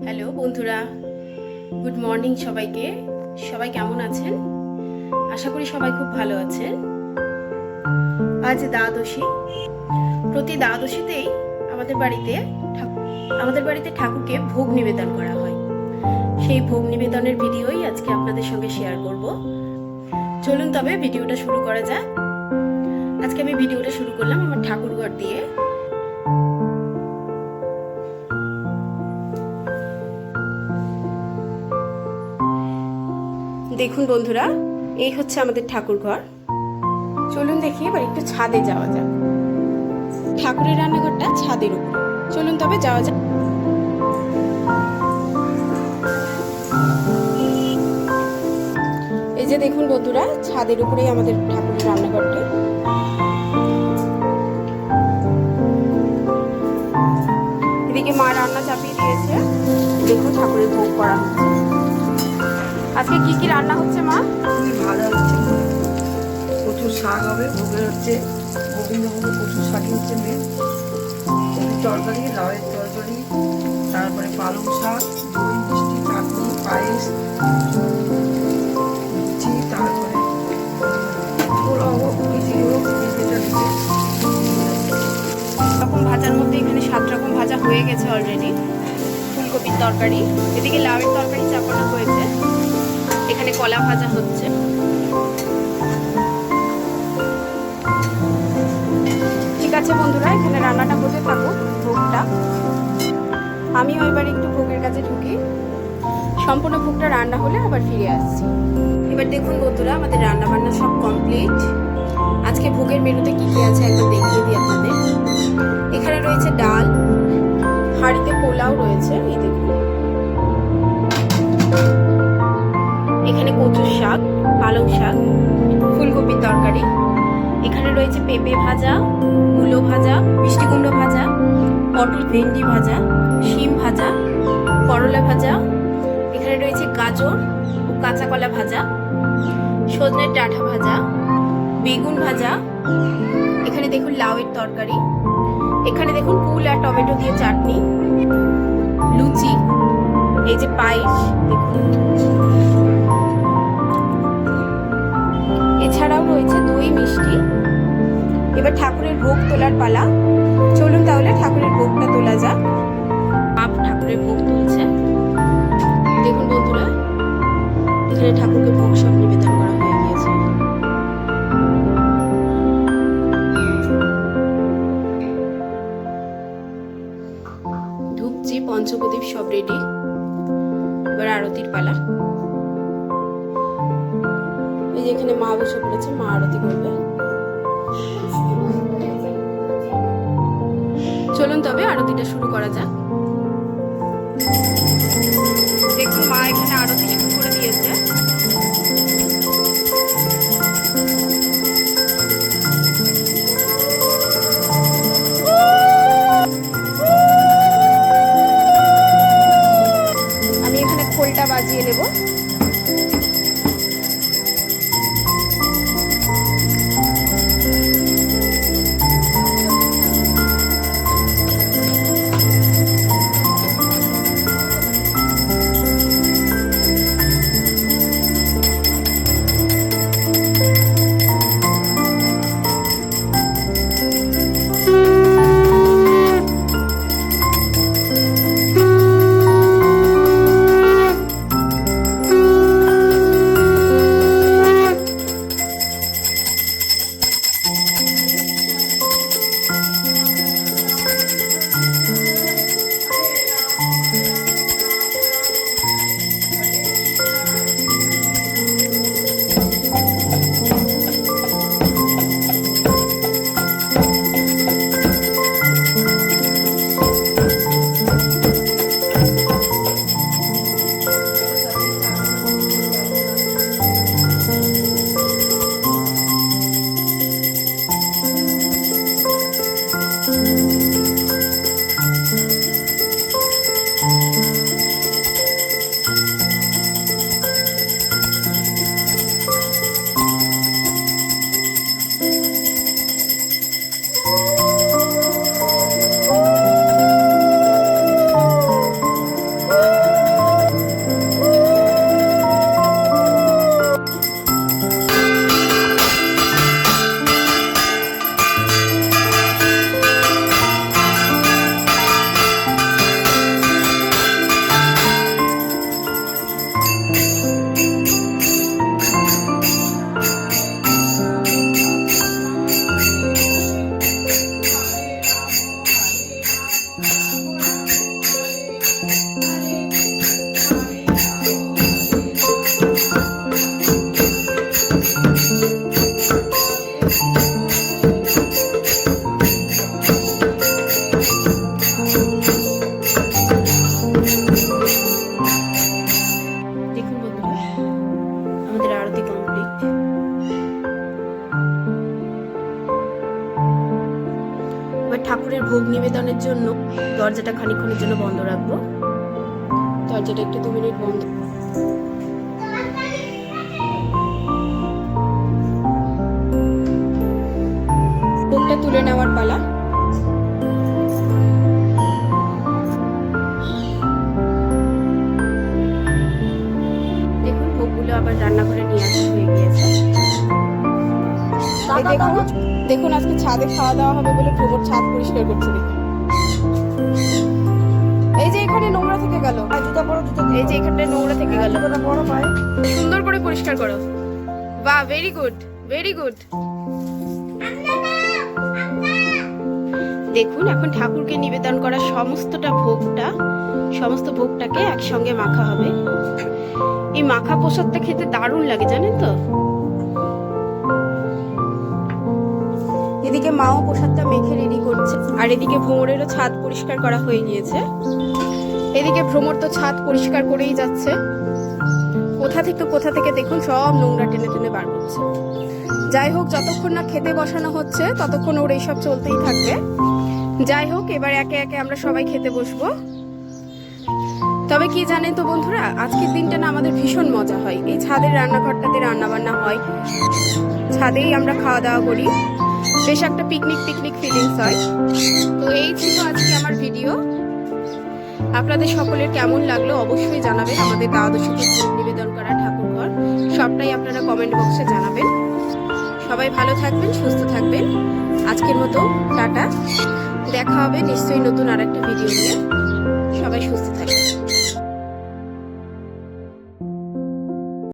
Hello বন্ধুরা, good morning সবাইকে। সবাই কেমন আছেন? আশা করি সবাই খুব ভালো আছেন। আজ দ্বাদশী। প্রতি দ্বাদশীতেই আমাদের বাড়িতে ঠাকুরকে ভোগ নিবেদন করা হয়। সেই ভোগ নিবেদনের ভিডিওই আজকে আপনাদের সঙ্গে শেয়ার করব। চলুন তবে ভিডিওটা শুরু করা যাক। আজকে আমি ভিডিওটা শুরু করলাম আমার ঠাকুরঘর দিয়ে। দেখুন বন্ধুরা, এই হচ্ছে আমাদের ঠাকুর ঘর। চলুন দেখি এবার একটু ছাদে যাওয়া যাক। ঠাকুরের রান্নাঘরটা ছাদের উপর। চলুন তবে যাওয়া যাক। এই যে দেখুন বন্ধুরা, ছাদের উপরেই আমাদের ঠাকুরের রান্নাঘরটি। এদিকে মা রান্না চাপিয়ে দিয়েছে। দেখুন ঠাকুরের ভোগ করা হচ্ছে। আজকে কি কি রান্না হচ্ছে মা? ভাজা হচ্ছে, প্রচুর শাক হবে, ভোগের হচ্ছে গোবিন্দভোগে প্রচুর শাকই হচ্ছে মেন। তরকারি, লাউয়ের তরকারি, তারপরে পালং শাক, দই, মিষ্টি, চাটনি, পায়েস, লুচি, তারপরে রকম ভাজার মধ্যে এখানে 7 রকম ভাজা হয়ে গেছে অলরেডি। ফুলকপির তরকারি, এদিকে লাউয়ের তরকারি চাপানো হয়েছে, এখানে কলা ভাজা হচ্ছে। ঠিক আছে বন্ধুরা, এখানে রান্নাটা হতে থাকুক, ভোগটা। আমিও এবার একটু ভোগের কাছে ঢুকি। সম্পূর্ণ ভোগটা রান্না হলে আবার ফিরে আসছি। এবার দেখুন বন্ধুরা, আমাদের রান্না বান্না সব কমপ্লিট। আজকে ভোগের মেনুতে কি কি আছে একবার দেখিয়ে দিই আপনাদের। এখানে রয়েছে ডাল, হাঁড়িতে পোলাও রয়েছে, এই দেখুন। এখানে কচুর শাক, পালং শাক, ফুলকপির তরকারি। এখানে রয়েছে পেঁপে ভাজা, মূলো ভাজা, মিষ্টি কুমড়ো ভাজা, পটল ভেন্ডি ভাজা, শিম ভাজা, করলা ভাজা। এখানে রয়েছে গাজর ও কাঁচা কলা ভাজা, সজনের ডাঁটা ভাজা, বেগুন ভাজা। এখানে দেখুন লাউয়ের তরকারি। এখানে দেখুন কুল আর টমেটো দিয়ে চাটনি, লুচি, এই যে পায়েস দেখুন। এছাড়াও রয়েছে দই, মিষ্টি। এবার ঠাকুরের ভোগ তোলার পালা। চলুন তাহলে ঠাকুরের ভোগটা তোলা যাক। ঠাকুরের ভোগ তুলছে। দেখুন বন্ধুরা, এখানে ঠাকুরকে ভোগ সব নিবেদন করা হয়ে গিয়েছে। ধূপচি, পঞ্চপ্রদীপ সব রেডি। এবার আরতির পালা। এই যে এখানে মা বসে পড়েছে, মা আরতি করবে। চলুন তবে আরতিটা শুরু করা যাক। দেখুন মা এখানে আরতি শুরু করে দিয়েছে। আমি এখানে খোলটা বাজিয়ে নেব। দরজাটা একটু 2 মিনিট বন্ধ। ভোগটা তুলে নেওয়ার পালা। দেখুন ভোগগুলো আবার রান্নাঘরে নিয়ে আসা হয়ে গিয়েছে। এই দেখুন দেখুন আজকে ছাদে খাওয়া দাওয়া হবে বলে প্রমোদ ছাদ পরিষ্কার করছে। দেখুন এই যে এখানে নোংরা থেকে গেল, জুতা পরো, জুতা এই যে এখানটা নোংরা থেকে গেল, জুতাটা পরো পায়ে। সুন্দর করে পরিষ্কার করো। বাহ, ভেরি গুড, ভেরি গুড। দেখুন এখন ঠাকুরকে নিবেদন করা সমস্ত ভোগটাকে একসঙ্গে মাখা হবে। এই মাখা প্রসাদটা খেতে দারুণ লাগে জানেন তো। এদিকে মাও প্রসাদটা মেখে রেডি করছে, আর এদিকে ভ্রমরেরও ছাদ পরিষ্কার করা হয়ে গিয়েছে। এদিকে ভ্রমর তো ছাদ পরিষ্কার করেই যাচ্ছে, কোথা থেকে দেখুন সব নোংরা টেনে টেনে বার করছে। যাই হোক, যতক্ষণ না খেতে বসানো হচ্ছে ততক্ষণ ওর এইসব চলতেই থাকবে। যাই হোক, এবার একে একে আমরা সবাই খেতে বসবো। তবে কি জানেন তো বন্ধুরা, আজকের দিনটা না আমাদের ভীষণ মজা হয়। এই ছাদের রান্নাঘরটাতে রান্না বান্না হয়, ছাদেই আমরা খাওয়া দাওয়া করি, বেশ একটা পিকনিক ফিলিংস হয়। তো এই ছিল আজকে আমার ভিডিও। আপনাদের সকলের কেমন লাগলো অবশ্যই জানাবেন। আমাদের দ্বাদশীতে ভোগ নিবেদন করা ঠাকুর ঘর সবটাই আপনারা কমেন্ট বক্সে জানাবেন। সবাই ভালো থাকবেন, সুস্থ থাকবেন। আজকের মতো টাটা, দেখা হবে নিশ্চয়ই নতুন আরেকটা ভিডিও নিয়ে। সবাই সুস্থ থাকবেন।